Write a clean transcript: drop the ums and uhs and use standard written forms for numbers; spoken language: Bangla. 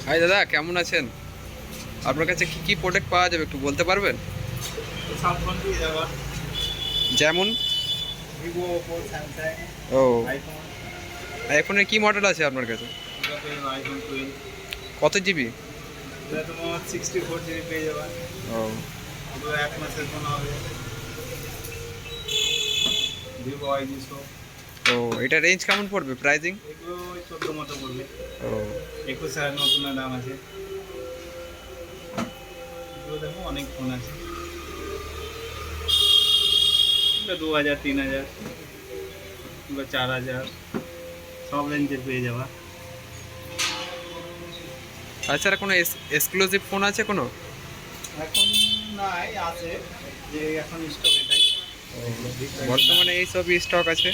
হাই দাদা, কেমন আছেন? আপনার কাছে কি কি প্রোডাক্ট পাওয়া যাবে একটু বলতে পারবেন? সব ফোন দিয়ে যাবেন। যেমন? ভিভো, ওপো, স্যামসাং, ও, আইফোন। আইফোনের কি মডেল আছে আপনার কাছে? এটাতে আইফোন 12। কত জিবি? এটা তোমার 64 জিবি পেয়ে যাবেন। ও, এগুলো 1 মাসের ফোন হবে। Vivo Y200। ও, এটা রেঞ্জ কেমন পড়বে, প্রাইজিং? এগুলো ওই 14 মতো পড়বে। ও, 21,000 নতুন দাম আছে। এগুলো দেখো অনেক ফোন আছে। এগুলো 2000, 3000 কিংবা 4000 সব রেঞ্জের পেয়ে যাবা। তাছাড়া কোনো এক্সক্লুসিভ ফোন আছে কোনো? এখন নাই, আছে যে এখন স্টক এটাই। বর্তমানে এই সব স্টক আছে।